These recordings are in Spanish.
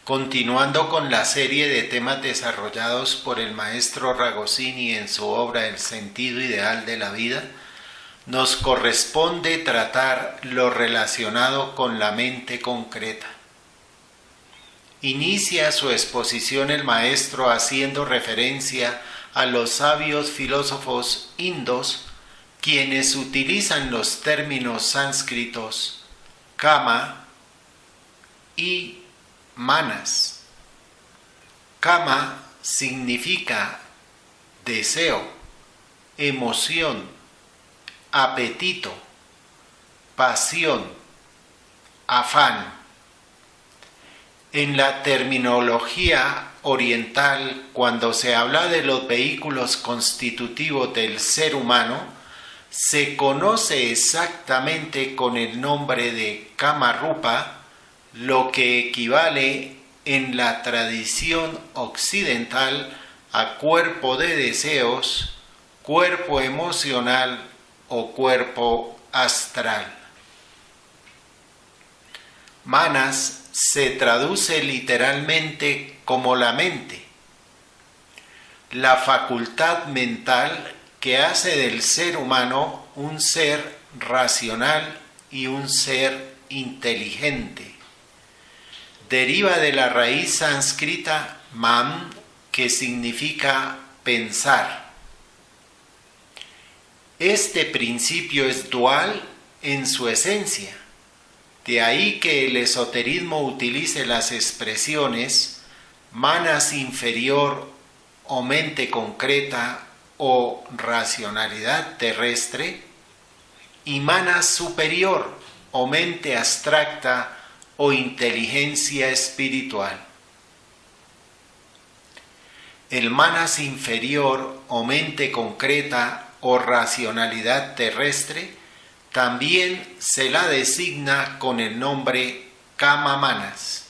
Continuando con la serie de temas desarrollados por el maestro Ragosini en su obra El sentido ideal de la vida, nos corresponde tratar lo relacionado con la mente concreta. Inicia su exposición el maestro haciendo referencia a los sabios filósofos indos, quienes utilizan los términos sánscritos kama y manas. Kama significa deseo, emoción, apetito, pasión, afán. En la terminología oriental, cuando se habla de los vehículos constitutivos del ser humano, se conoce exactamente con el nombre de Kama Rupa, lo que equivale en la tradición occidental a cuerpo de deseos, cuerpo emocional o cuerpo astral. Manas se traduce literalmente como la mente, la facultad mental que hace del ser humano un ser racional y un ser inteligente. Deriva de la raíz sánscrita man, que significa pensar. Este principio es dual en su esencia. De ahí que el esoterismo utilice las expresiones manas inferior o mente concreta o racionalidad terrestre y manas superior o mente abstracta o inteligencia espiritual. El manas inferior o mente concreta o racionalidad terrestre también se la designa con el nombre Kama Manas.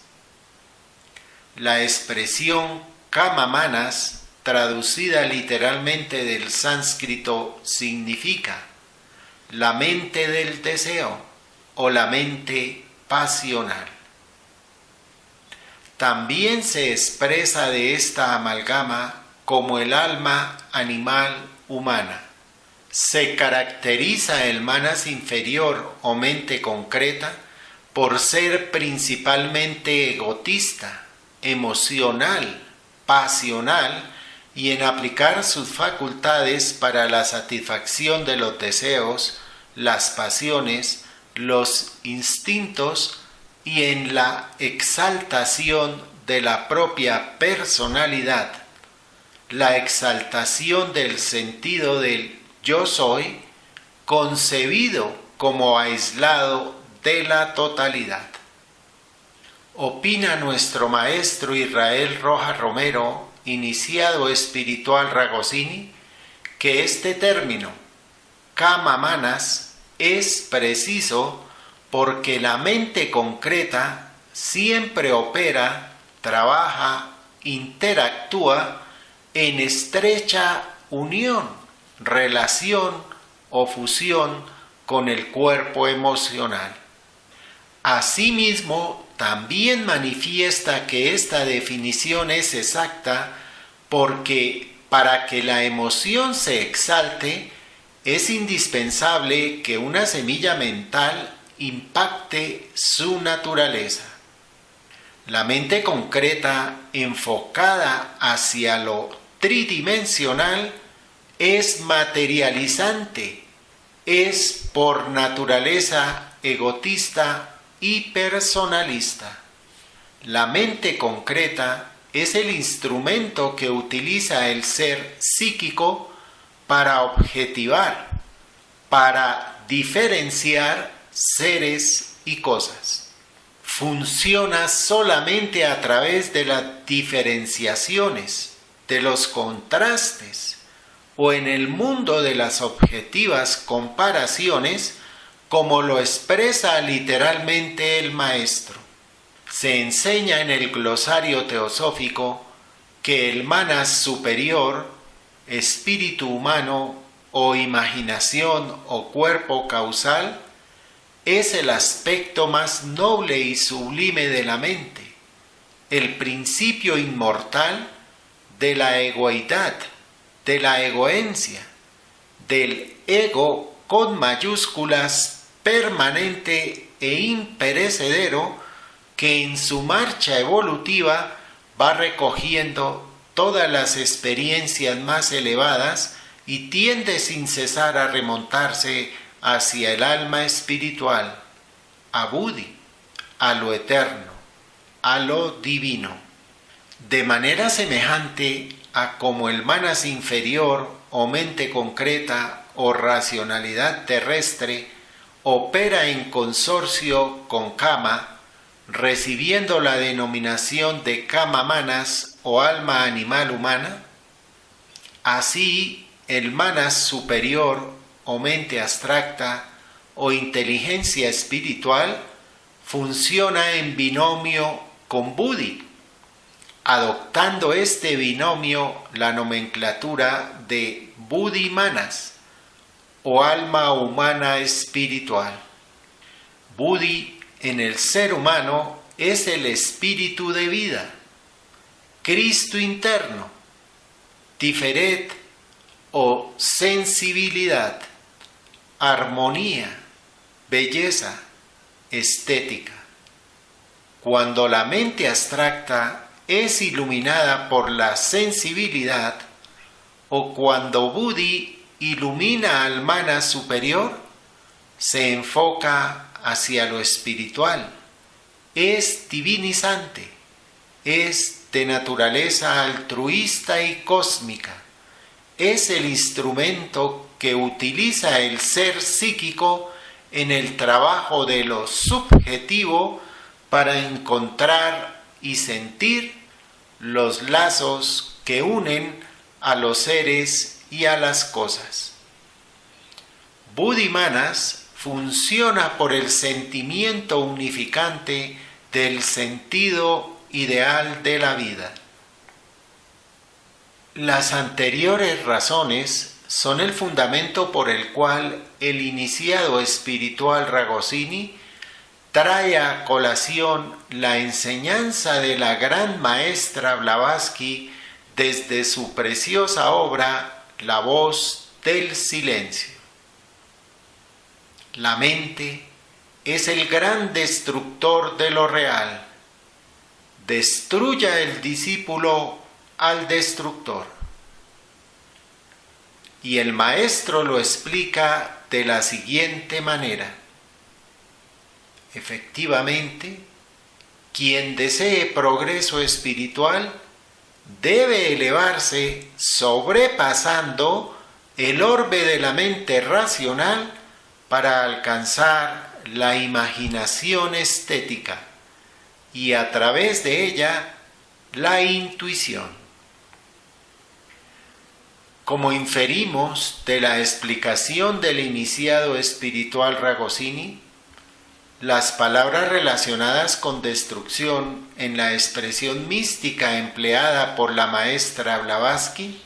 La expresión Kama Manas, traducida literalmente del sánscrito, significa la mente del deseo o la mente pasional. También se expresa de esta amalgama como el alma animal humana. Se caracteriza el manas inferior o mente concreta por ser principalmente egotista, emocional, pasional y en aplicar sus facultades para la satisfacción de los deseos, las pasiones, los instintos y en la exaltación de la propia personalidad, la exaltación del sentido del yo soy, concebido como aislado de la totalidad. Opina nuestro maestro Israel Rojas Romero, iniciado espiritual Ragosini, que este término, Kama Manas, es preciso porque la mente concreta siempre opera, trabaja, interactúa en estrecha unión, relación o fusión con el cuerpo emocional. Asimismo, también manifiesta que esta definición es exacta porque para que la emoción se exalte, es indispensable que una semilla mental impacte su naturaleza. La mente concreta, enfocada hacia lo tridimensional, es materializante, es por naturaleza egotista y personalista. La mente concreta es el instrumento que utiliza el ser psíquico para objetivar, para diferenciar seres y cosas. Funciona solamente a través de las diferenciaciones, de los contrastes, o en el mundo de las objetivas comparaciones, como lo expresa literalmente el maestro. Se enseña en el glosario teosófico que el manas superior, espíritu humano o imaginación o cuerpo causal, es el aspecto más noble y sublime de la mente, el principio inmortal de la egoidad, de la egoencia, del ego con mayúsculas permanente e imperecedero que en su marcha evolutiva va recogiendo todas las experiencias más elevadas y tiende sin cesar a remontarse hacia el alma espiritual, a Buddhi, a lo eterno, a lo divino. De manera semejante a como el manas inferior o mente concreta o racionalidad terrestre opera en consorcio con Kama, recibiendo la denominación de Kama manas o alma animal humana, así el manas superior o mente abstracta o inteligencia espiritual funciona en binomio con Buddhi, adoptando este binomio la nomenclatura de Buddhi manas o alma humana espiritual. Buddhi en el ser humano es el espíritu de vida, Cristo interno, Tiferet o sensibilidad, armonía, belleza, estética. Cuando la mente abstracta es iluminada por la sensibilidad o cuando Buddhi ilumina al manas superior, se enfoca hacia lo espiritual, es divinizante, es de naturaleza altruista y cósmica, es el instrumento que utiliza el ser psíquico en el trabajo de lo subjetivo para encontrar y sentir los lazos que unen a los seres y a las cosas. Buddhi manas funciona por el sentimiento unificante del sentido ideal de la vida. Las anteriores razones son el fundamento por el cual el iniciado espiritual Ragosini trae a colación la enseñanza de la gran maestra Blavatsky desde su preciosa obra La voz del silencio. La mente es el gran destructor de lo real. Destruya el discípulo al destructor. Y el maestro lo explica de la siguiente manera. Efectivamente, quien desee progreso espiritual debe elevarse sobrepasando el orbe de la mente racional para alcanzar la imaginación estética y a través de ella la intuición. Como inferimos de la explicación del iniciado espiritual Ragosini, las palabras relacionadas con destrucción en la expresión mística empleada por la maestra Blavatsky,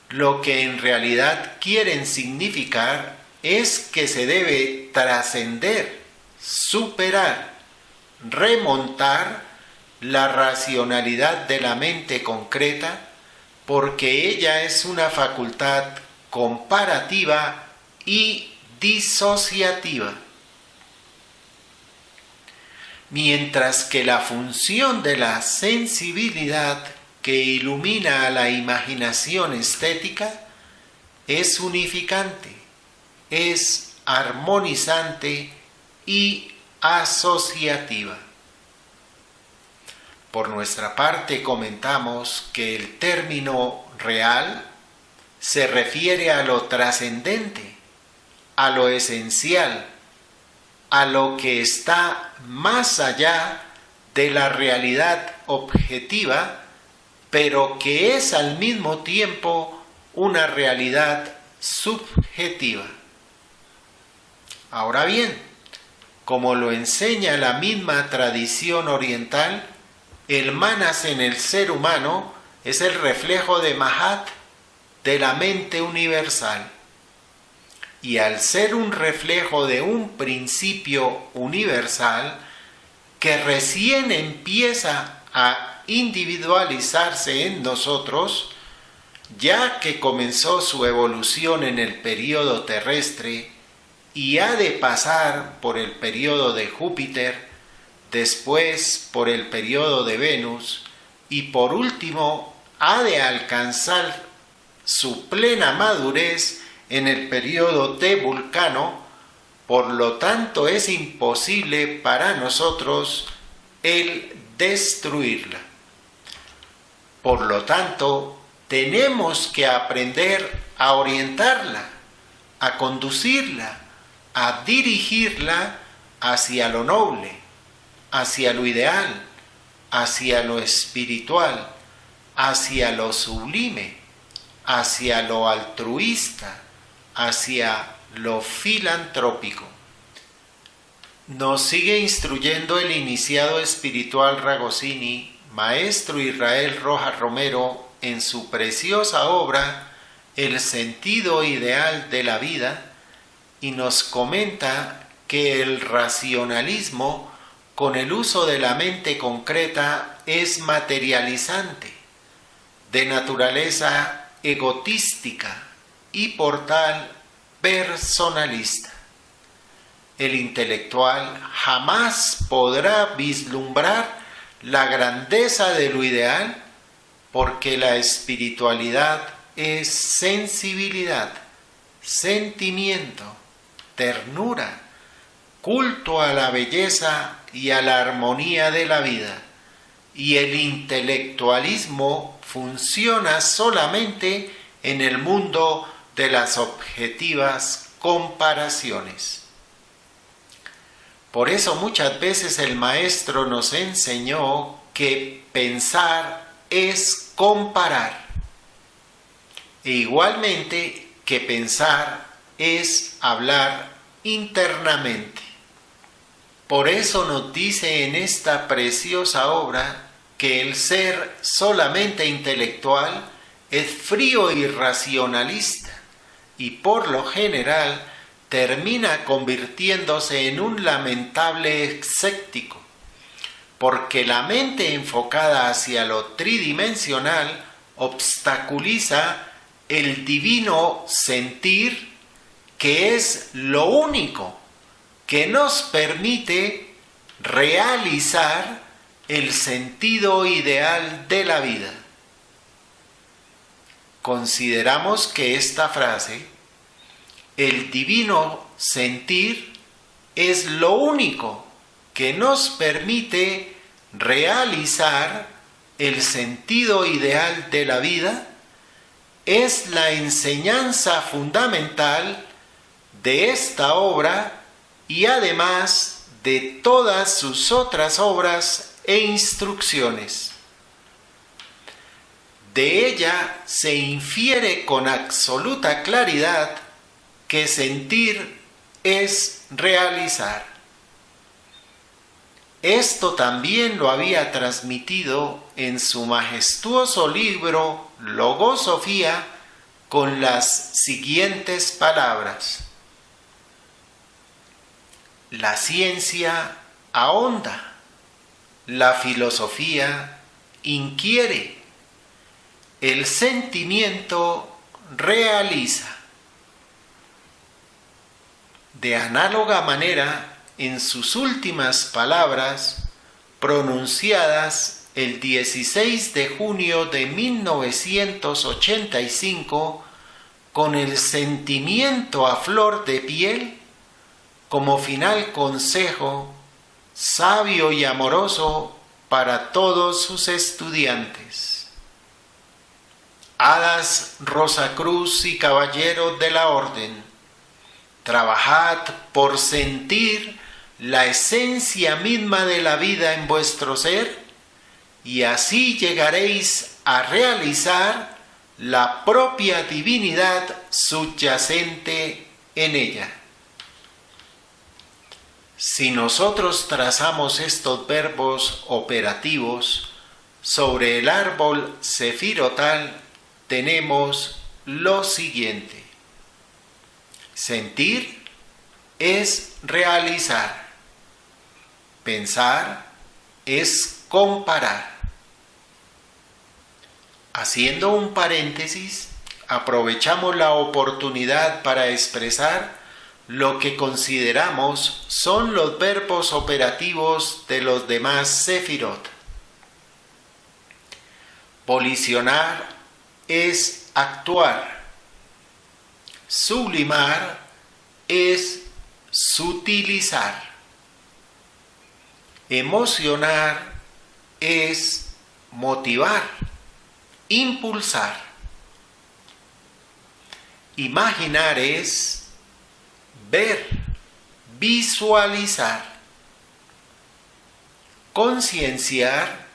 lo que en realidad quieren significar es que se debe trascender, superar, remontar la racionalidad de la mente concreta, porque ella es una facultad comparativa y disociativa. Mientras que la función de la sensibilidad que ilumina a la imaginación estética es unificante, es armonizante y asociativa. Por nuestra parte comentamos que el término real se refiere a lo trascendente, a lo esencial, a lo que está más allá de la realidad objetiva, pero que es al mismo tiempo una realidad subjetiva. Ahora bien, como lo enseña la misma tradición oriental, el manas en el ser humano es el reflejo de Mahat, de la mente universal. Y al ser un reflejo de un principio universal que recién empieza a individualizarse en nosotros, ya que comenzó su evolución en el período terrestre y ha de pasar por el período de Júpiter, después por el período de Venus y por último ha de alcanzar su plena madurez en el período de Vulcano. Por lo tanto, es imposible para nosotros el destruirla. Por lo tanto, tenemos que aprender a orientarla, a conducirla, a dirigirla hacia lo noble, hacia lo ideal, hacia lo espiritual, hacia lo sublime, hacia lo altruista, hacia lo filantrópico. Nos sigue instruyendo el iniciado espiritual Ragosini, maestro Israel Rojas Romero, en su preciosa obra El sentido ideal de la vida, y nos comenta que el racionalismo, con el uso de la mente concreta, es materializante, de naturaleza egotística y por tal personalista. El intelectual jamás podrá vislumbrar la grandeza de lo ideal, porque la espiritualidad es sensibilidad, sentimiento, ternura, culto a la belleza y a la armonía de la vida, y el intelectualismo funciona solamente en el mundo de las objetivas comparaciones. Por eso muchas veces el maestro nos enseñó que pensar es comparar, e igualmente que pensar es hablar internamente. Por eso nos dice en esta preciosa obra que el ser solamente intelectual es frío y racionalista, y por lo general termina convirtiéndose en un lamentable escéptico, porque la mente enfocada hacia lo tridimensional obstaculiza el divino sentir, que es lo único que nos permite realizar el sentido ideal de la vida. Consideramos que esta frase, el divino sentir, es lo único que nos permite realizar el sentido ideal de la vida, es la enseñanza fundamental de esta obra y además de todas sus otras obras e instrucciones. De ella se infiere con absoluta claridad que sentir es realizar. Esto también lo había transmitido en su majestuoso libro Logosofía con las siguientes palabras: la ciencia ahonda, la filosofía inquiere, el sentimiento realiza. De análoga manera, en sus últimas palabras, pronunciadas el 16 de junio de 1985, con el sentimiento a flor de piel, como final consejo sabio y amoroso para todos sus estudiantes. Hadas Rosacruz y caballeros de la orden, trabajad por sentir la esencia misma de la vida en vuestro ser, y así llegaréis a realizar la propia divinidad subyacente en ella. Si nosotros trazamos estos verbos operativos sobre el árbol sefirotal, tenemos lo siguiente: sentir es realizar, pensar es comparar, Haciendo un paréntesis, aprovechamos la oportunidad para expresar lo que consideramos son los verbos operativos de los demás Sefirot. Volicionar es actuar. Sublimar es sutilizar. Emocionar es motivar, impulsar. Imaginar es ver, visualizar. Concienciar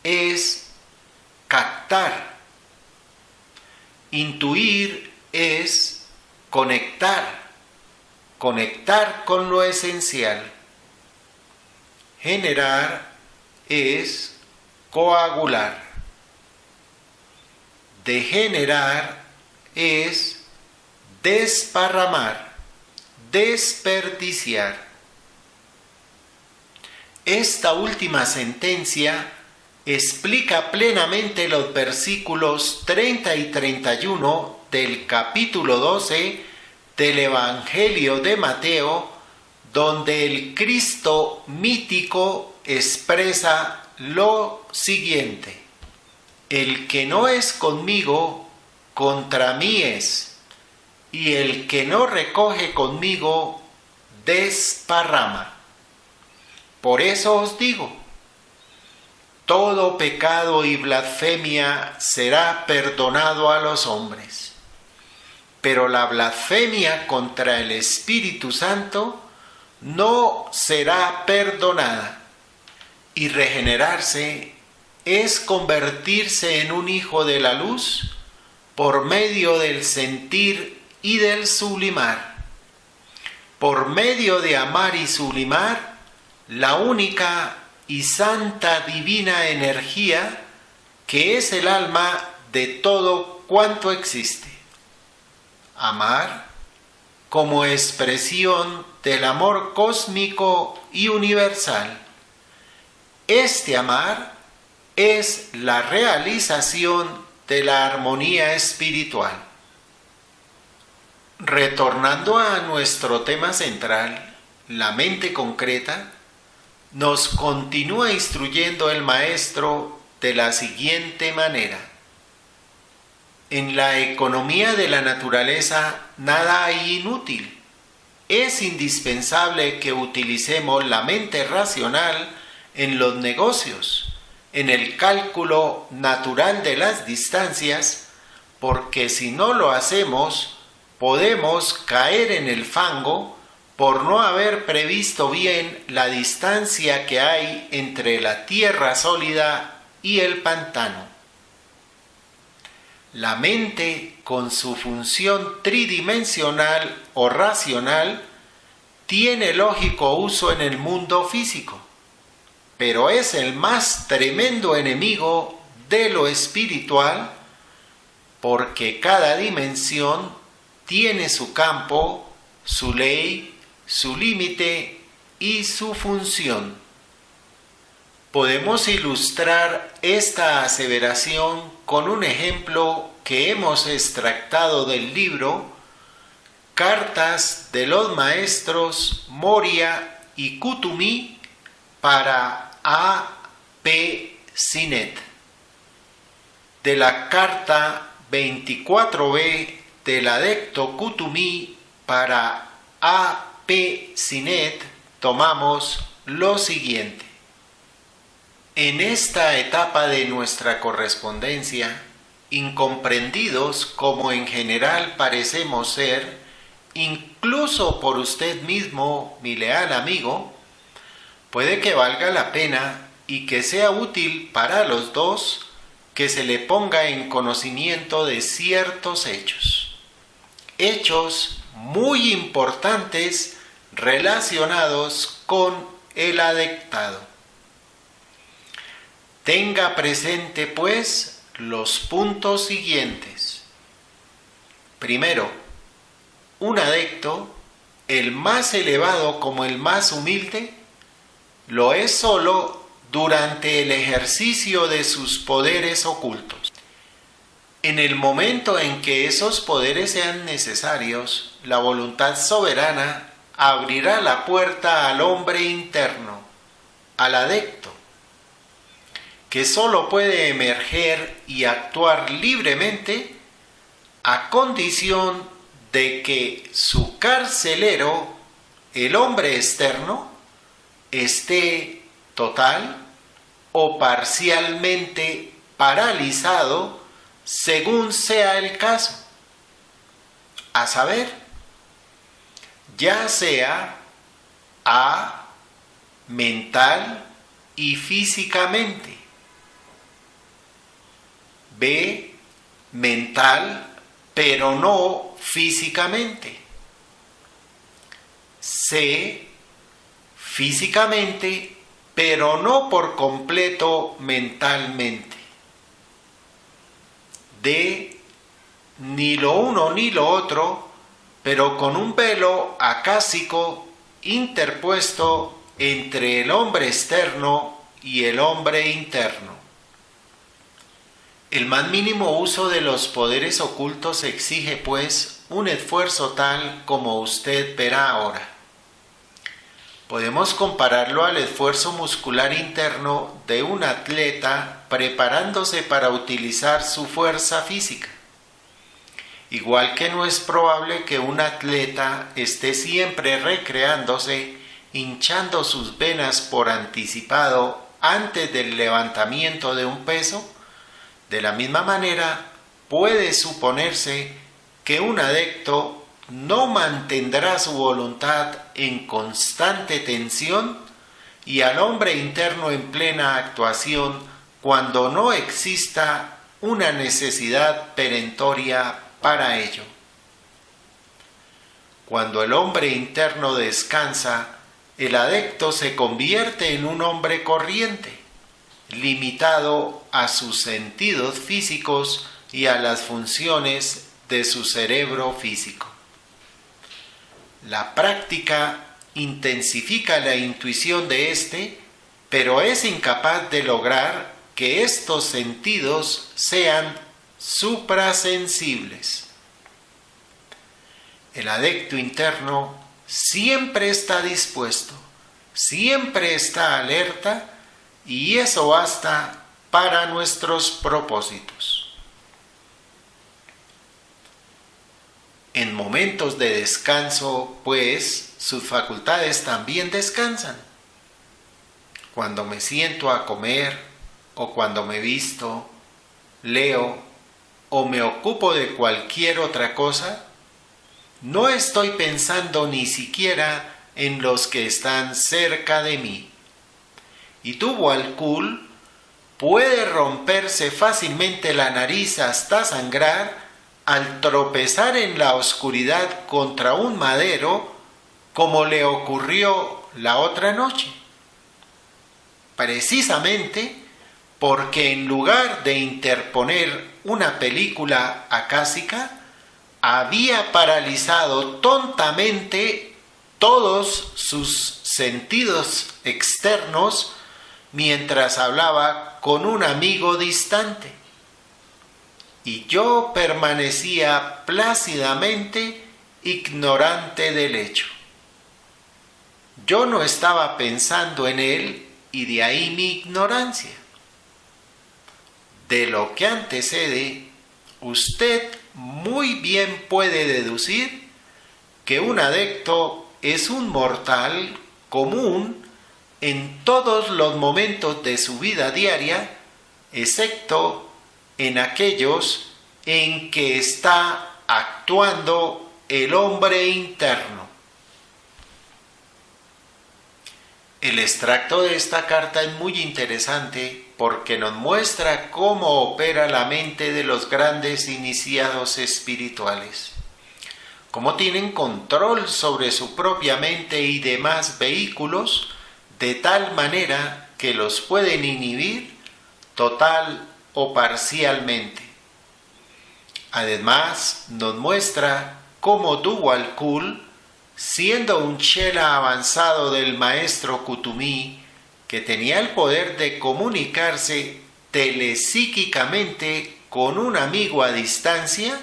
es captar. Intuir es conectar, conectar con lo esencial. Generar es coagular. Degenerar es desparramar, desperdiciar. Esta última sentencia explica plenamente los versículos 30 y 31 del capítulo 12 del Evangelio de Mateo, donde el Cristo mítico expresa lo siguiente: el que no es conmigo, contra mí es, y el que no recoge conmigo, desparrama. Por eso os digo, todo pecado y blasfemia será perdonado a los hombres, pero la blasfemia contra el Espíritu Santo no será perdonada. Y regenerarse es convertirse en un hijo de la luz por medio del sentir y del sublimar. Por medio de amar y sublimar, la única y santa divina energía que es el alma de todo cuanto existe. Amar como expresión del amor cósmico y universal. Este amar es la realización de la armonía espiritual. Retornando a nuestro tema central, la mente concreta, nos continúa instruyendo el maestro de la siguiente manera: en la economía de la naturaleza nada hay inútil. Es indispensable que utilicemos la mente racional en los negocios, en el cálculo natural de las distancias, porque si no lo hacemos, podemos caer en el fango por no haber previsto bien la distancia que hay entre la tierra sólida y el pantano. La mente, con su función tridimensional o racional, tiene lógico uso en el mundo físico, pero es el más tremendo enemigo de lo espiritual, porque cada dimensión tiene su campo, su ley, su límite y su función. Podemos ilustrar esta aseveración con un ejemplo que hemos extractado del libro Cartas de los Maestros Moria y Kutumi para A. P. Sinet, de la carta 24b del Adepto Kutumi para A. P. Sinet tomamos lo siguiente: en esta etapa de nuestra correspondencia, incomprendidos como en general parecemos ser, incluso por usted mismo, mi leal amigo, puede que valga la pena y que sea útil para los dos que se le ponga en conocimiento de ciertos hechos. Hechos muy importantes relacionados con el adeptado. Tenga presente, pues, los puntos siguientes. Primero, un adepto, el más elevado como el más humilde, lo es solo durante el ejercicio de sus poderes ocultos. En el momento en que esos poderes sean necesarios, la voluntad soberana abrirá la puerta al hombre interno, al adecto, que sólo puede emerger y actuar libremente a condición de que su carcelero, el hombre externo, esté total o parcialmente paralizado según sea el caso, a saber, ya sea A, mental y físicamente, B, mental pero no físicamente, C, físicamente pero no por completo mentalmente, D, ni lo uno ni lo otro, pero con un velo acásico interpuesto entre el hombre externo y el hombre interno. El más mínimo uso de los poderes ocultos exige, pues, un esfuerzo tal como usted verá ahora. Podemos compararlo al esfuerzo muscular interno de un atleta preparándose para utilizar su fuerza física. Igual que no es probable que un atleta esté siempre recreándose, hinchando sus venas por anticipado antes del levantamiento de un peso, de la misma manera puede suponerse que un adecto no mantendrá su voluntad en constante tensión y al hombre interno en plena actuación cuando no exista una necesidad perentoria para ello. Cuando el hombre interno descansa, el adecto se convierte en un hombre corriente, limitado a sus sentidos físicos y a las funciones de su cerebro físico. La práctica intensifica la intuición de éste, pero es incapaz de lograr que estos sentidos sean suprasensibles. El adecto interno siempre está dispuesto, siempre está alerta, y eso basta para nuestros propósitos. En momentos de descanso, pues, sus facultades también descansan. Cuando me siento a comer, o cuando me visto, leo, o me ocupo de cualquier otra cosa, no estoy pensando ni siquiera en los que están cerca de mí. Y tubo al cul puede romperse fácilmente la nariz hasta sangrar al tropezar en la oscuridad contra un madero, como le ocurrió la otra noche. Precisamente porque en lugar de interponer una película acásica, había paralizado tontamente todos sus sentidos externos mientras hablaba con un amigo distante. Y yo permanecía plácidamente ignorante del hecho. Yo no estaba pensando en él y de ahí mi ignorancia. De lo que antecede, usted muy bien puede deducir que un adecto es un mortal común en todos los momentos de su vida diaria, excepto en aquellos en que está actuando el hombre interno. El extracto de esta carta es muy interesante porque nos muestra cómo opera la mente de los grandes iniciados espirituales, cómo tienen control sobre su propia mente y demás vehículos de tal manera que los pueden inhibir total o parcialmente. Además, nos muestra cómo tubo al cul, siendo un chela avanzado del maestro Kuthumi, que tenía el poder de comunicarse telepsíquicamente con un amigo a distancia,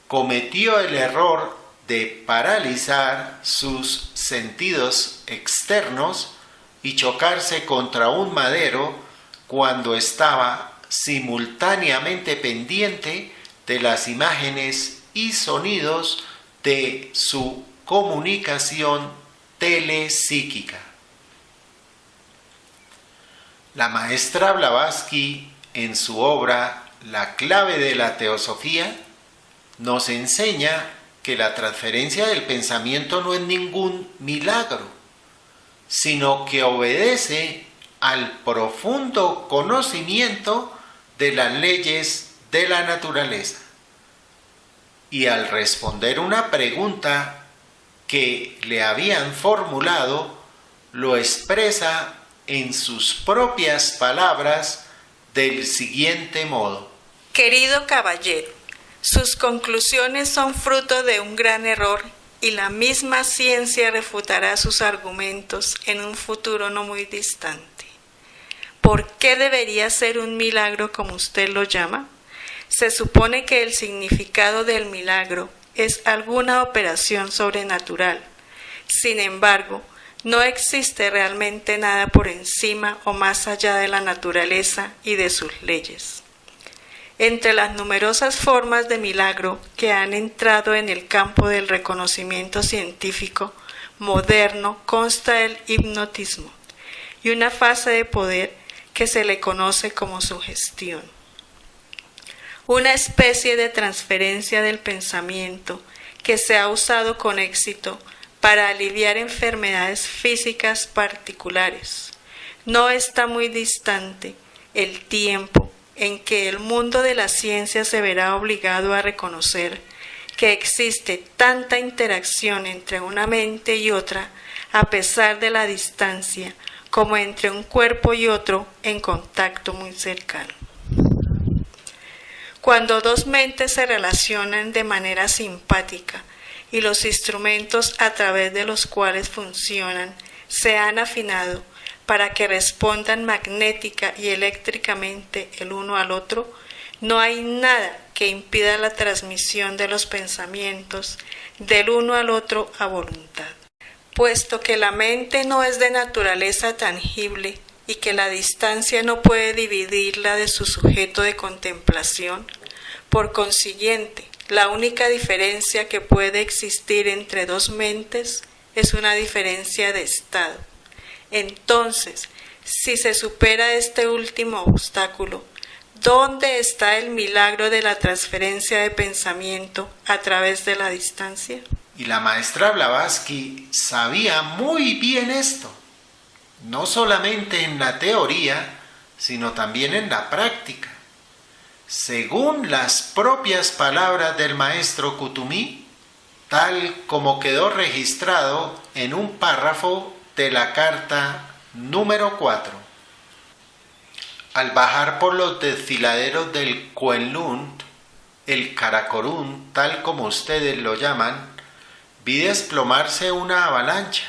cometió el error de paralizar sus sentidos externos y chocarse contra un madero cuando estaba simultáneamente pendiente de las imágenes y sonidos de su comunicación telepsíquica. La maestra Blavatsky, en su obra La clave de la teosofía, nos enseña que la transferencia del pensamiento no es ningún milagro, sino que obedece al profundo conocimiento de las leyes de la naturaleza. Y al responder una pregunta que le habían formulado, lo expresa en sus propias palabras del siguiente modo: Querido caballero, sus conclusiones son fruto de un gran error y la misma ciencia refutará sus argumentos en un futuro no muy distante. ¿Por qué debería ser un milagro como usted lo llama? Se supone que el significado del milagro es alguna operación sobrenatural. Sin embargo, no existe realmente nada por encima o más allá de la naturaleza y de sus leyes. Entre las numerosas formas de milagro que han entrado en el campo del reconocimiento científico moderno consta el hipnotismo y una fase de poder que se le conoce como sugestión. Una especie de transferencia del pensamiento que se ha usado con éxito para aliviar enfermedades físicas particulares. No está muy distante el tiempo en que el mundo de la ciencia se verá obligado a reconocer que existe tanta interacción entre una mente y otra a pesar de la distancia, como entre un cuerpo y otro en contacto muy cercano. Cuando dos mentes se relacionan de manera simpática y los instrumentos a través de los cuales funcionan se han afinado para que respondan magnética y eléctricamente el uno al otro, no hay nada que impida la transmisión de los pensamientos del uno al otro a voluntad. Puesto que la mente no es de naturaleza tangible y que la distancia no puede dividirla de su sujeto de contemplación, por consiguiente, la única diferencia que puede existir entre dos mentes es una diferencia de estado. Entonces, si se supera este último obstáculo, ¿dónde está el milagro de la transferencia de pensamiento a través de la distancia? Y la maestra Blavatsky sabía muy bien esto, no solamente en la teoría, sino también en la práctica. Según las propias palabras del maestro Kuthumi, tal como quedó registrado en un párrafo de la carta número 4. Al bajar por los desfiladeros del Kwenlun, el Karakorum, tal como ustedes lo llaman, vi desplomarse una avalancha.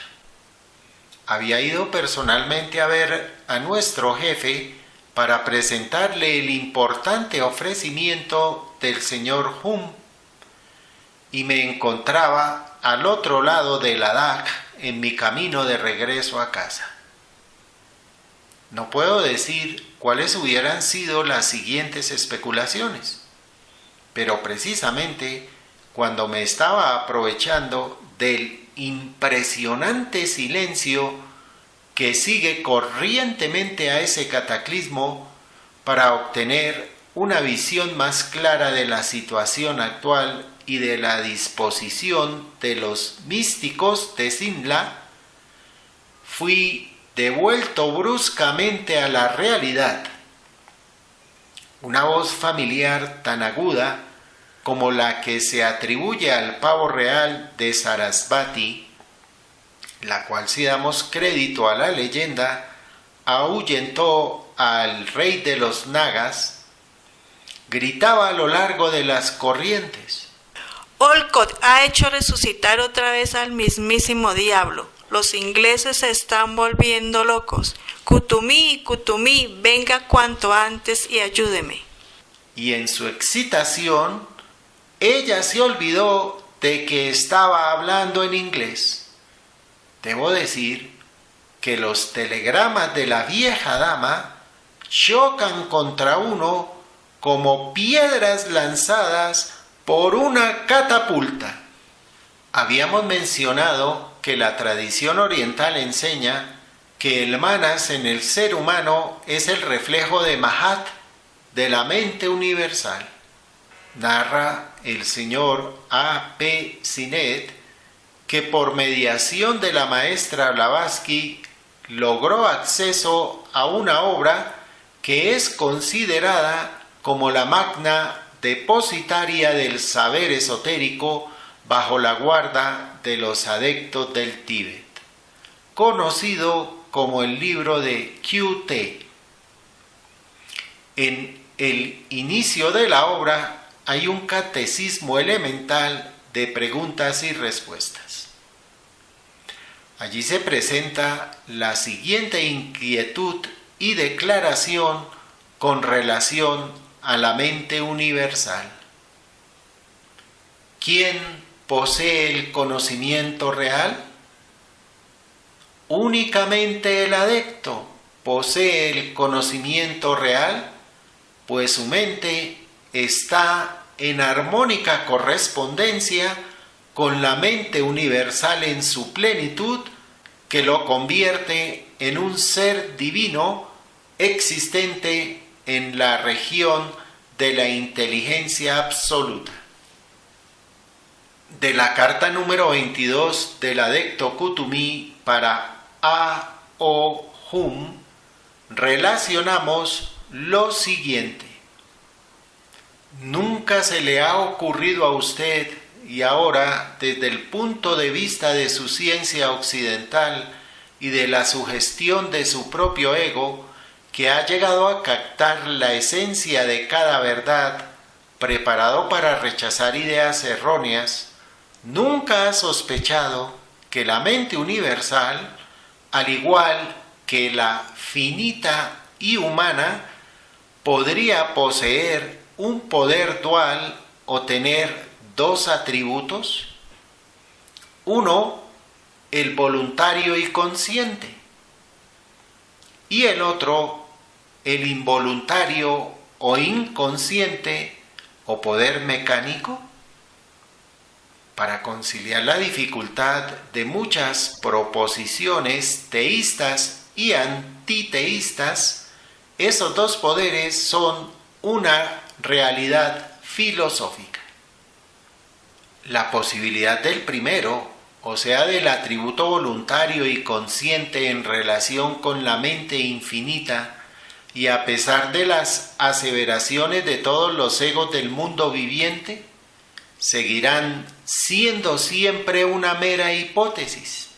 Había ido personalmente a ver a nuestro jefe para presentarle el importante ofrecimiento del señor Hum, y me encontraba al otro lado de Ladakh en mi camino de regreso a casa. No puedo decir cuáles hubieran sido las siguientes especulaciones, pero precisamente cuando me estaba aprovechando del impresionante silencio que sigue corrientemente a ese cataclismo para obtener una visión más clara de la situación actual y de la disposición de los místicos de Simla, fui devuelto bruscamente a la realidad. Una voz familiar tan aguda como la que se atribuye al pavo real de Sarasvati, la cual, si damos crédito a la leyenda, ahuyentó al rey de los Nagas, gritaba a lo largo de las corrientes: Olcott ha hecho resucitar otra vez al mismísimo diablo. Los ingleses se están volviendo locos. Kuthumi, Kuthumi, venga cuanto antes y ayúdeme. y en su excitación, ella se olvidó de que estaba hablando en inglés. Debo decir que los telegramas de la vieja dama chocan contra uno como piedras lanzadas por una catapulta. Habíamos mencionado que la tradición oriental enseña que el manas en el ser humano es el reflejo de Mahat, de la mente universal. Narra el señor A. P. Sinet que por mediación de la maestra Blavatsky logró acceso a una obra que es considerada como la magna depositaria del saber esotérico bajo la guarda de los adeptos del Tíbet, conocido como el libro de Q.T. En el inicio de la obra hay un catecismo elemental de preguntas y respuestas. Allí se presenta la siguiente inquietud y declaración con relación a la mente universal. ¿Quién posee el conocimiento real? ¿Únicamente el adepto posee el conocimiento real? Pues su mente está en armónica correspondencia con la mente universal en su plenitud, que lo convierte en un ser divino existente en la región de la inteligencia absoluta. De la carta número 22 del adepto Kutumi para A. O. Hum, relacionamos lo siguiente. ¿Nunca se le ha ocurrido a usted, y ahora desde el punto de vista de su ciencia occidental y de la sugestión de su propio ego, que ha llegado a captar la esencia de cada verdad, preparado para rechazar ideas erróneas, nunca ha sospechado que la mente universal, al igual que la finita y humana, podría poseer un poder dual o tener dos atributos? Uno, el voluntario y consciente, y el otro, el involuntario o inconsciente o poder mecánico. Para conciliar la dificultad de muchas proposiciones teístas y antiteístas, esos dos poderes son una realidad filosófica. La posibilidad del primero, o sea, del atributo voluntario y consciente en relación con la mente infinita, y a pesar de las aseveraciones de todos los egos del mundo viviente, seguirán siendo siempre una mera hipótesis,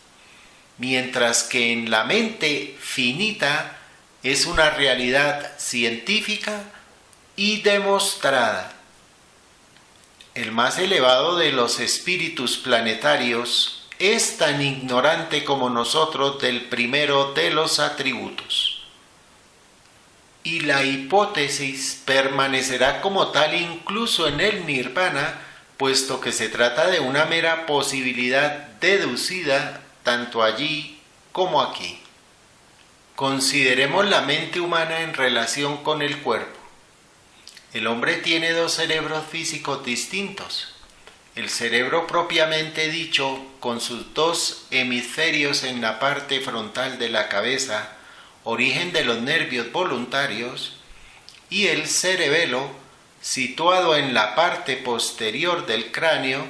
mientras que en la mente finita es una realidad científica y demostrada. El más elevado de los espíritus planetarios es tan ignorante como nosotros del primero de los atributos. Y la hipótesis permanecerá como tal incluso en el nirvana, puesto que se trata de una mera posibilidad deducida tanto allí como aquí. Consideremos la mente humana en relación con el cuerpo. El hombre tiene dos cerebros físicos distintos. El cerebro propiamente dicho, con sus dos hemisferios en la parte frontal de la cabeza, origen de los nervios voluntarios, y el cerebelo, situado en la parte posterior del cráneo,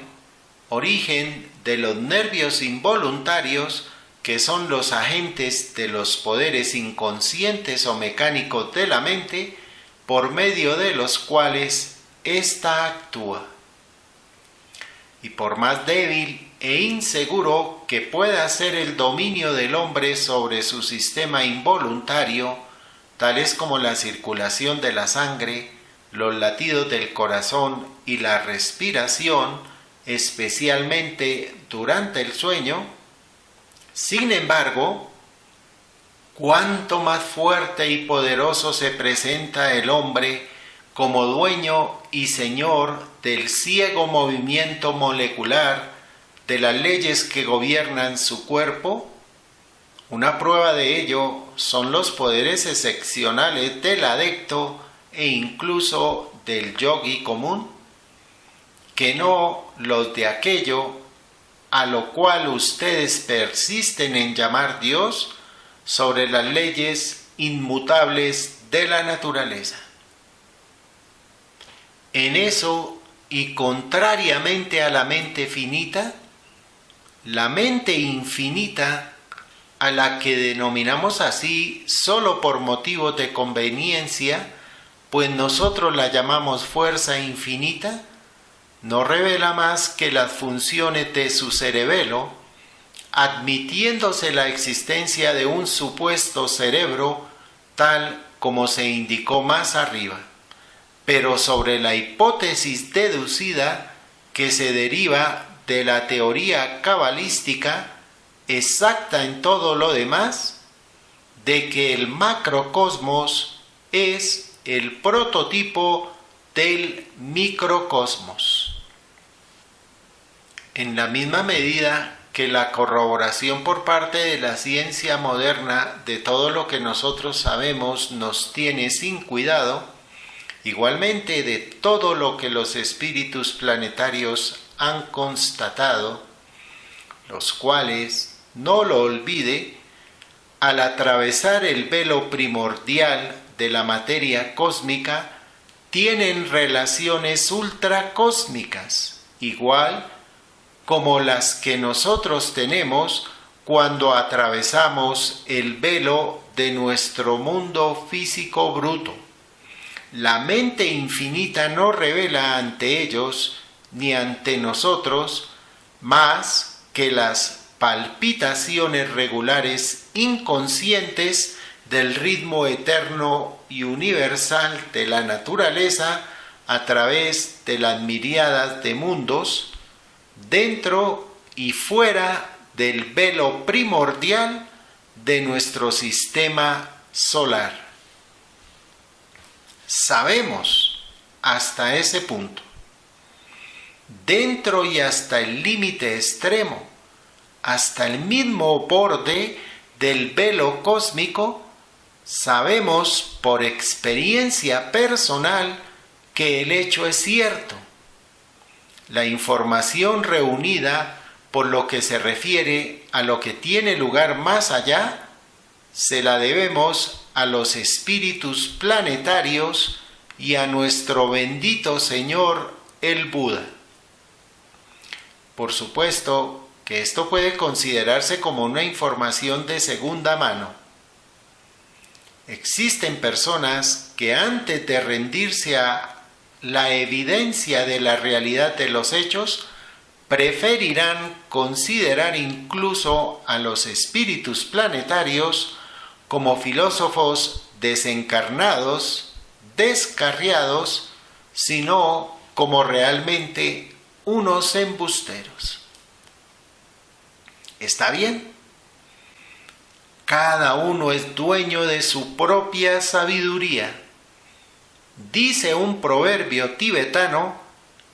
origen de los nervios involuntarios, que son los agentes de los poderes inconscientes o mecánicos de la mente, por medio de los cuales ésta actúa. Y por más débil e inseguro que pueda ser el dominio del hombre sobre su sistema involuntario, tales como la circulación de la sangre, los latidos del corazón y la respiración, especialmente durante el sueño, sin embargo, cuánto más fuerte y poderoso se presenta el hombre como dueño y señor del ciego movimiento molecular de las leyes que gobiernan su cuerpo? Una prueba de ello son los poderes excepcionales del adepto e incluso del yogi común, que no los de aquello a lo cual ustedes persisten en llamar Dios sobre las leyes inmutables de la naturaleza. En eso, y contrariamente a la mente finita, la mente infinita, a la que denominamos así solo por motivos de conveniencia, pues nosotros la llamamos fuerza infinita, no revela más que las funciones de su cerebelo, admitiéndose la existencia de un supuesto cerebro tal como se indicó más arriba, pero sobre la hipótesis deducida que se deriva de la teoría cabalística, exacta en todo lo demás, de que el macrocosmos es el prototipo del microcosmos. En la misma medida que la corroboración por parte de la ciencia moderna de todo lo que nosotros sabemos nos tiene sin cuidado, igualmente de todo lo que los espíritus planetarios han constatado, los cuales, no lo olvide, al atravesar el velo primordial de la materia cósmica, tienen relaciones ultracósmicas, igual como las que nosotros tenemos cuando atravesamos el velo de nuestro mundo físico bruto. La mente infinita no revela ante ellos ni ante nosotros más que las palpitaciones regulares inconscientes del ritmo eterno y universal de la naturaleza a través de las miríadas de mundos, dentro y fuera del velo primordial de nuestro sistema solar. Sabemos hasta ese punto, dentro y hasta el límite extremo, hasta el mismo borde del velo cósmico, sabemos por experiencia personal que el hecho es cierto. La información reunida por lo que se refiere a lo que tiene lugar más allá, se la debemos a los espíritus planetarios y a nuestro bendito Señor el Buda. Por supuesto que esto puede considerarse como una información de segunda mano. Existen personas que antes de rendirse a la evidencia de la realidad de los hechos, preferirán considerar incluso a los espíritus planetarios como filósofos desencarnados, descarriados, sino como realmente unos embusteros. ¿Está bien? Cada uno es dueño de su propia sabiduría. Dice un proverbio tibetano,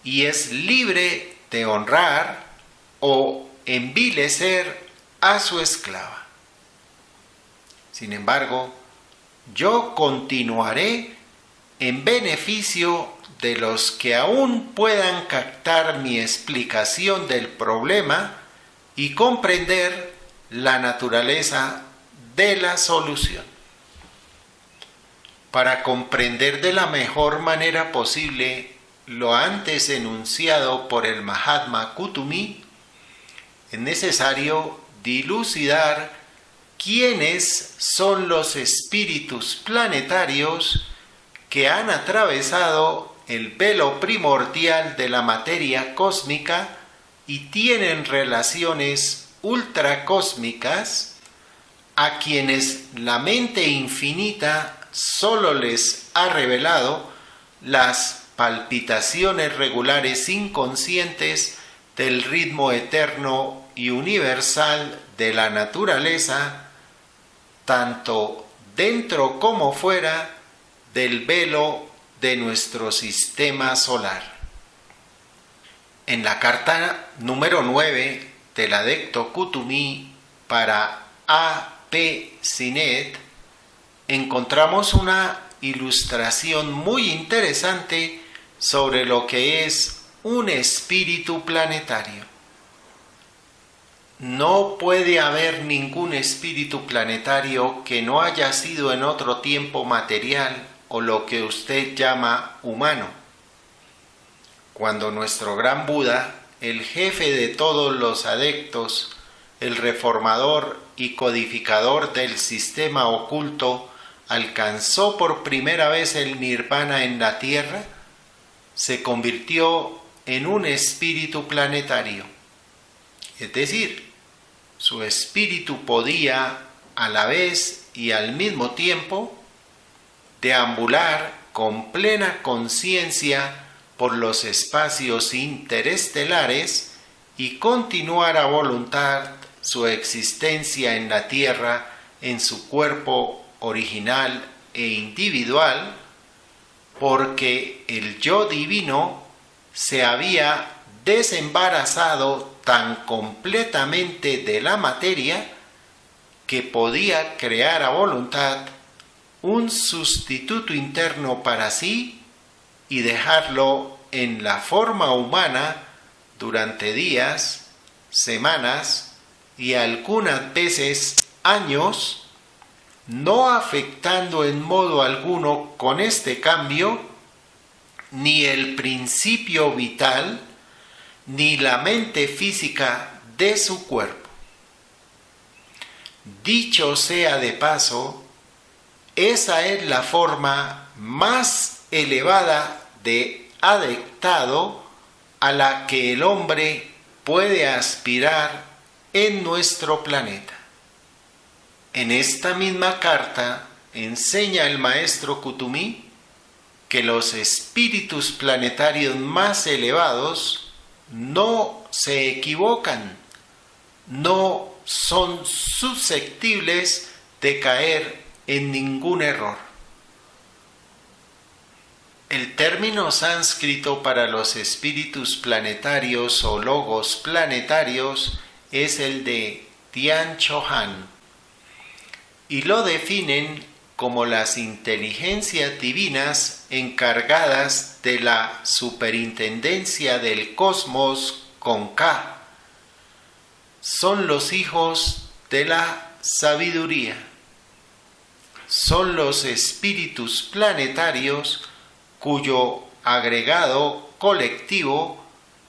y es libre de honrar o envilecer a su esclava. Sin embargo, yo continuaré en beneficio de los que aún puedan captar mi explicación del problema y comprender la naturaleza de la solución. Para comprender de la mejor manera posible lo antes enunciado por el Mahatma Kutumi, es necesario dilucidar quiénes son los espíritus planetarios que han atravesado el velo primordial de la materia cósmica y tienen relaciones ultracósmicas, a quienes la mente infinita solo les ha revelado las palpitaciones regulares inconscientes del ritmo eterno y universal de la naturaleza, tanto dentro como fuera del velo de nuestro sistema solar. En la carta número 9 del Adecto Kuthumi para A.P. Sinet encontramos una ilustración muy interesante sobre lo que es un espíritu planetario. No puede haber ningún espíritu planetario que no haya sido en otro tiempo material o lo que usted llama humano. Cuando nuestro gran Buda, el jefe de todos los adeptos, el reformador y codificador del sistema oculto, alcanzó por primera vez el nirvana en la tierra, se convirtió en un espíritu planetario. Es decir, su espíritu podía a la vez y al mismo tiempo deambular con plena conciencia por los espacios interestelares y continuar a voluntad su existencia en la Tierra en su cuerpo original e individual, porque el yo divino se había desembarazado tan completamente de la materia que podía crear a voluntad un sustituto interno para sí y dejarlo en la forma humana durante días, semanas y algunas veces años, no afectando en modo alguno con este cambio ni el principio vital ni la mente física de su cuerpo. Dicho sea de paso, esa es la forma más elevada de adectado a la que el hombre puede aspirar en nuestro planeta. En esta misma carta enseña el maestro Kuthumi que los espíritus planetarios más elevados no se equivocan, no son susceptibles de caer en ningún error. El término sánscrito para los espíritus planetarios o logos planetarios es el de Tian Chohan y lo definen como las inteligencias divinas encargadas de la superintendencia del cosmos con K. Son los hijos de la sabiduría. Son los espíritus planetarios cuyo agregado colectivo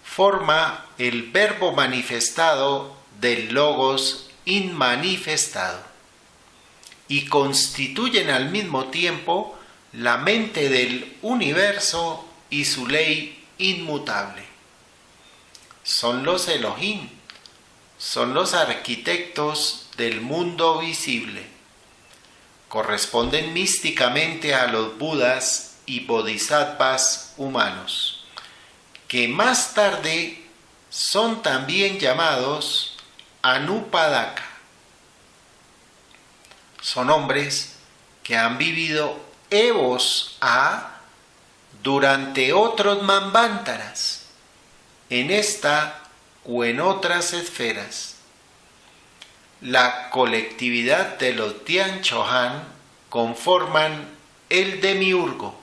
forma el verbo manifestado del logos inmanifestado y constituyen al mismo tiempo la mente del universo y su ley inmutable. Son los Elohim, son los arquitectos del mundo visible. Corresponden místicamente a los Budas y Bodhisattvas humanos, que más tarde son también llamados Anupadaka. Son hombres que han vivido evos durante otros manvántaras, en esta o en otras esferas. La colectividad de los Tian Chohan conforman el demiurgo.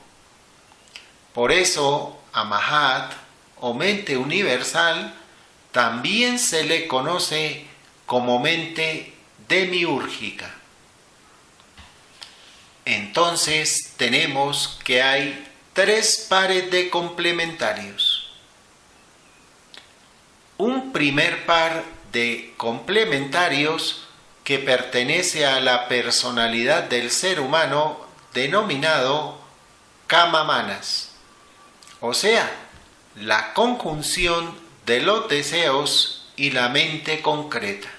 Por eso a Mahat o mente universal también se le conoce como mente demiúrgica. Entonces tenemos que hay 3 pares de complementarios. Un primer par de complementarios que pertenece a la personalidad del ser humano denominado Kama-manas, o sea, la conjunción de los deseos y la mente concreta.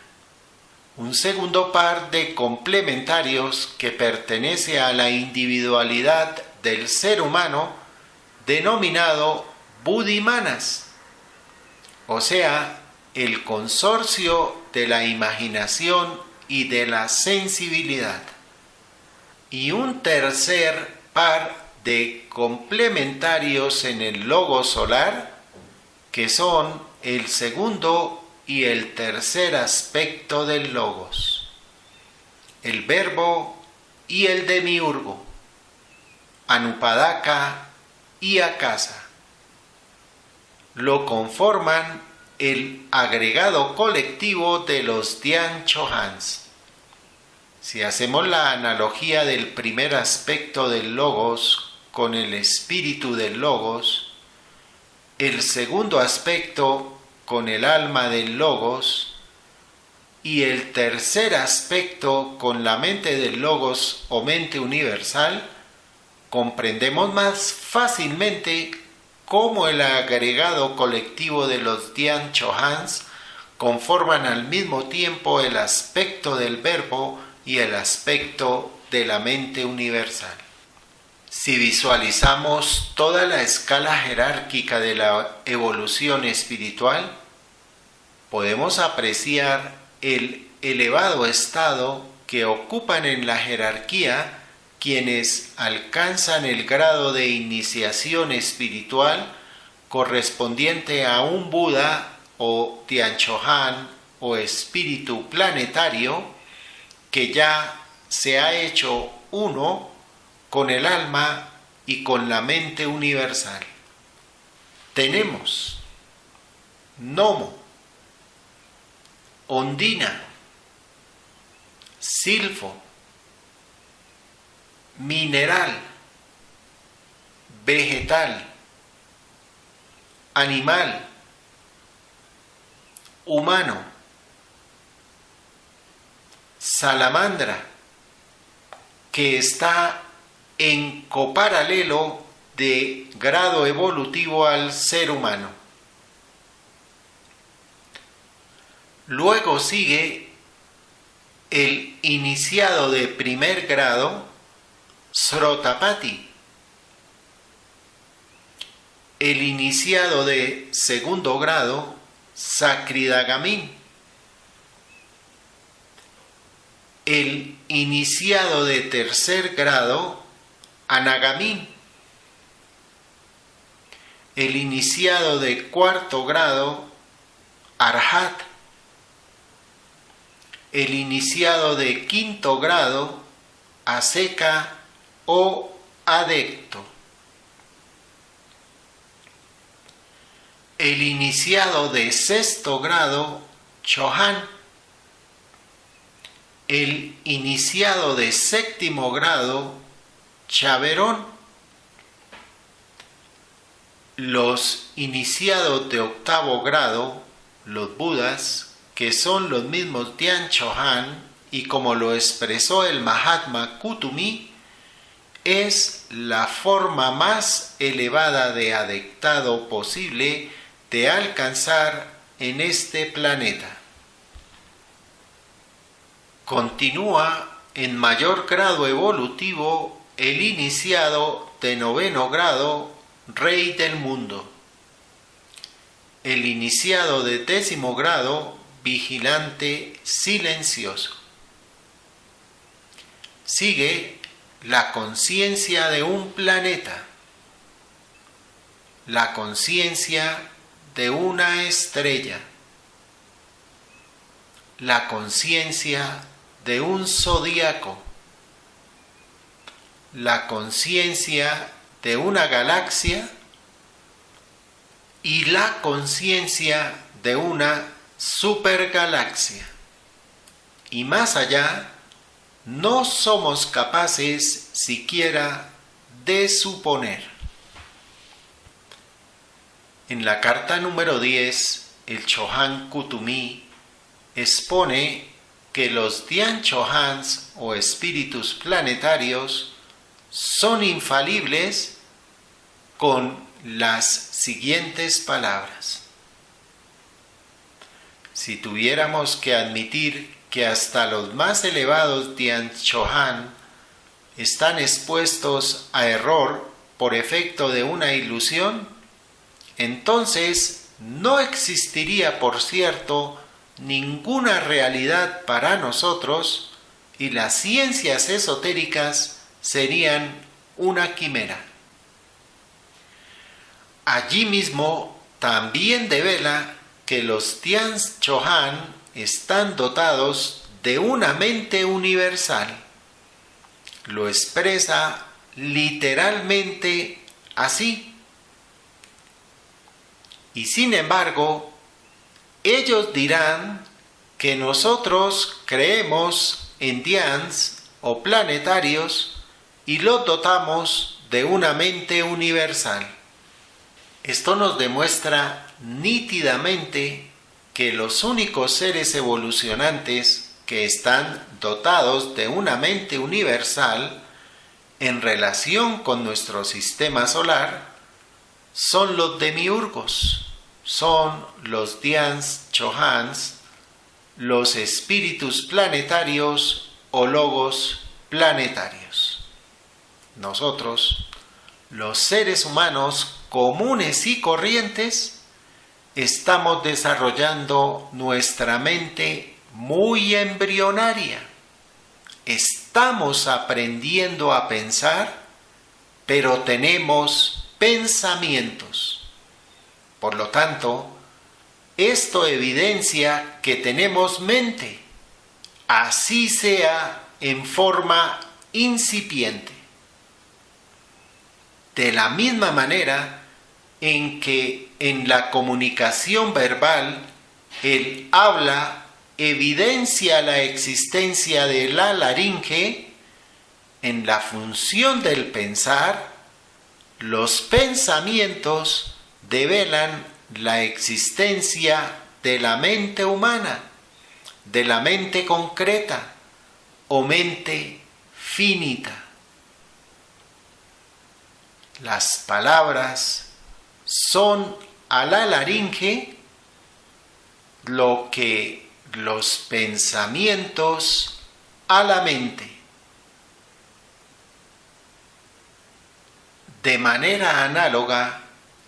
Un segundo par de complementarios que pertenece a la individualidad del ser humano denominado Buddhi-manas, o sea, el consorcio de la imaginación y de la sensibilidad. Y un tercer par de complementarios en el logo solar, que son el segundo y el tercer aspecto del logos, el verbo y el demiurgo, Anupadaka y Akasa. Lo conforman el agregado colectivo de los Dhyan Chohans. Si hacemos la analogía del primer aspecto del logos con el espíritu del logos, el segundo aspecto con el alma del logos y el tercer aspecto con la mente del logos o mente universal, comprendemos más fácilmente cómo el agregado colectivo de los Dhyan Chohans conforman al mismo tiempo el aspecto del verbo y el aspecto de la mente universal. Si visualizamos toda la escala jerárquica de la evolución espiritual, podemos apreciar el elevado estado que ocupan en la jerarquía quienes alcanzan el grado de iniciación espiritual correspondiente a un Buda o Dhyan Chohan o espíritu planetario que ya se ha hecho uno con el alma y con la mente universal. Tenemos Nomo, Ondina, Silfo, mineral, vegetal, animal, humano, salamandra, que está en coparalelo de grado evolutivo al ser humano. Luego sigue el iniciado de primer grado, Srotapati, el iniciado de segundo grado, Sakridagamin, el iniciado de tercer grado, Anagamin, el iniciado de cuarto grado, Arhat, el iniciado de quinto grado, Aseka o adecto, el iniciado de sexto grado, Chohan, el iniciado de séptimo grado, Chaverón, los iniciados de octavo grado, los Budas, que son los mismos Dhyan Chohan, y como lo expresó el Mahatma Kutumi, es la forma más elevada de adectado posible de alcanzar en este planeta. Continúa en mayor grado evolutivo el iniciado de noveno grado, Rey del Mundo, el iniciado de décimo grado, Vigilante Silencioso. Sigue la conciencia de un planeta, la conciencia de una estrella, la conciencia de un zodíaco, la conciencia de una galaxia y la conciencia de una supergalaxia. Y más allá, no somos capaces siquiera de suponer. En la carta número 10, el Chohan Kutumi expone que los Dhyan Chohans o espíritus planetarios son infalibles con las siguientes palabras. Si tuviéramos que admitir que hasta los más elevados Dhyan Chohan están expuestos a error por efecto de una ilusión, entonces no existiría, por cierto, ninguna realidad para nosotros y las ciencias esotéricas serían una quimera. Allí mismo también devela que los Dians Chohan están dotados de una mente universal. Lo expresa literalmente así. Y sin embargo, ellos dirán que nosotros creemos en Dians o planetarios y los dotamos de una mente universal. Esto nos demuestra nítidamente que los únicos seres evolucionantes que están dotados de una mente universal en relación con nuestro sistema solar son los demiurgos, son los Dians Chohans, los espíritus planetarios o logos planetarios. Nosotros, los seres humanos comunes y corrientes, estamos desarrollando nuestra mente muy embrionaria. Estamos aprendiendo a pensar, pero tenemos pensamientos. Por lo tanto, esto evidencia que tenemos mente, así sea en forma incipiente. De la misma manera en que en la comunicación verbal el habla evidencia la existencia de la laringe, en la función del pensar, los pensamientos develan la existencia de la mente humana, de la mente concreta o mente finita. Las palabras son a la laringe lo que los pensamientos a la mente. De manera análoga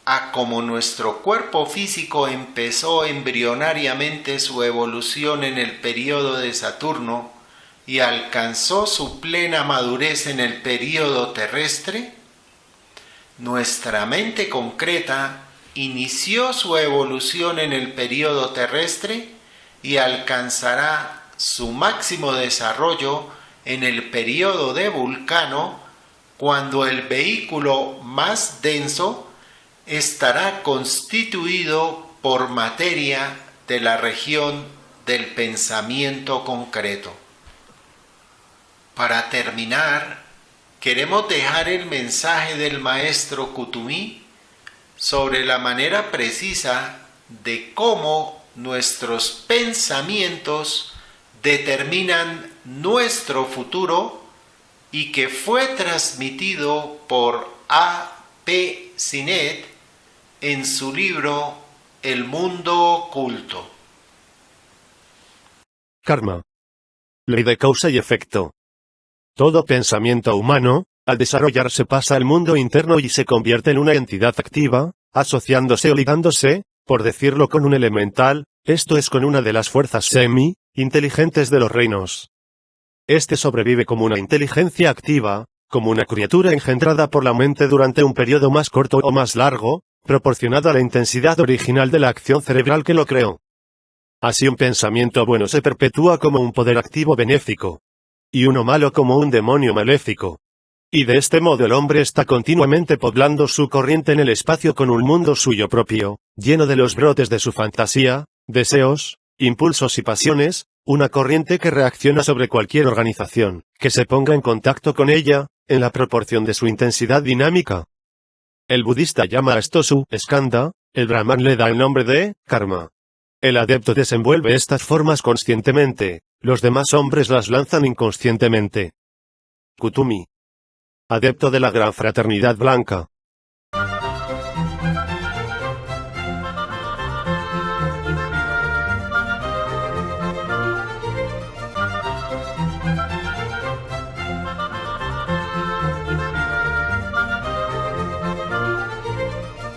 a como nuestro cuerpo físico empezó embrionariamente su evolución en el período de Saturno y alcanzó su plena madurez en el período terrestre, nuestra mente concreta inició su evolución en el período terrestre y alcanzará su máximo desarrollo en el período de Vulcano, cuando el vehículo más denso estará constituido por materia de la región del pensamiento concreto. Para terminar, queremos dejar el mensaje del maestro Kuthumi sobre la manera precisa de cómo nuestros pensamientos determinan nuestro futuro y que fue transmitido por A.P. Sinet en su libro El mundo oculto. Karma. Ley de causa y efecto. Todo pensamiento humano, al desarrollarse pasa al mundo interno y se convierte en una entidad activa, asociándose o ligándose, por decirlo con un elemental, esto es con una de las fuerzas semi-inteligentes de los reinos. Este sobrevive como una inteligencia activa, como una criatura engendrada por la mente durante un periodo más corto o más largo, proporcionado a la intensidad original de la acción cerebral que lo creó. Así un pensamiento bueno se perpetúa como un poder activo benéfico, y uno malo como un demonio maléfico. Y de este modo el hombre está continuamente poblando su corriente en el espacio con un mundo suyo propio, lleno de los brotes de su fantasía, deseos, impulsos y pasiones, una corriente que reacciona sobre cualquier organización, que se ponga en contacto con ella, en la proporción de su intensidad dinámica. El budista llama a esto su skandha, el brahman le da el nombre de karma. El adepto desenvuelve estas formas conscientemente, los demás hombres las lanzan inconscientemente. Kuthumi. Adepto de la Gran Fraternidad Blanca.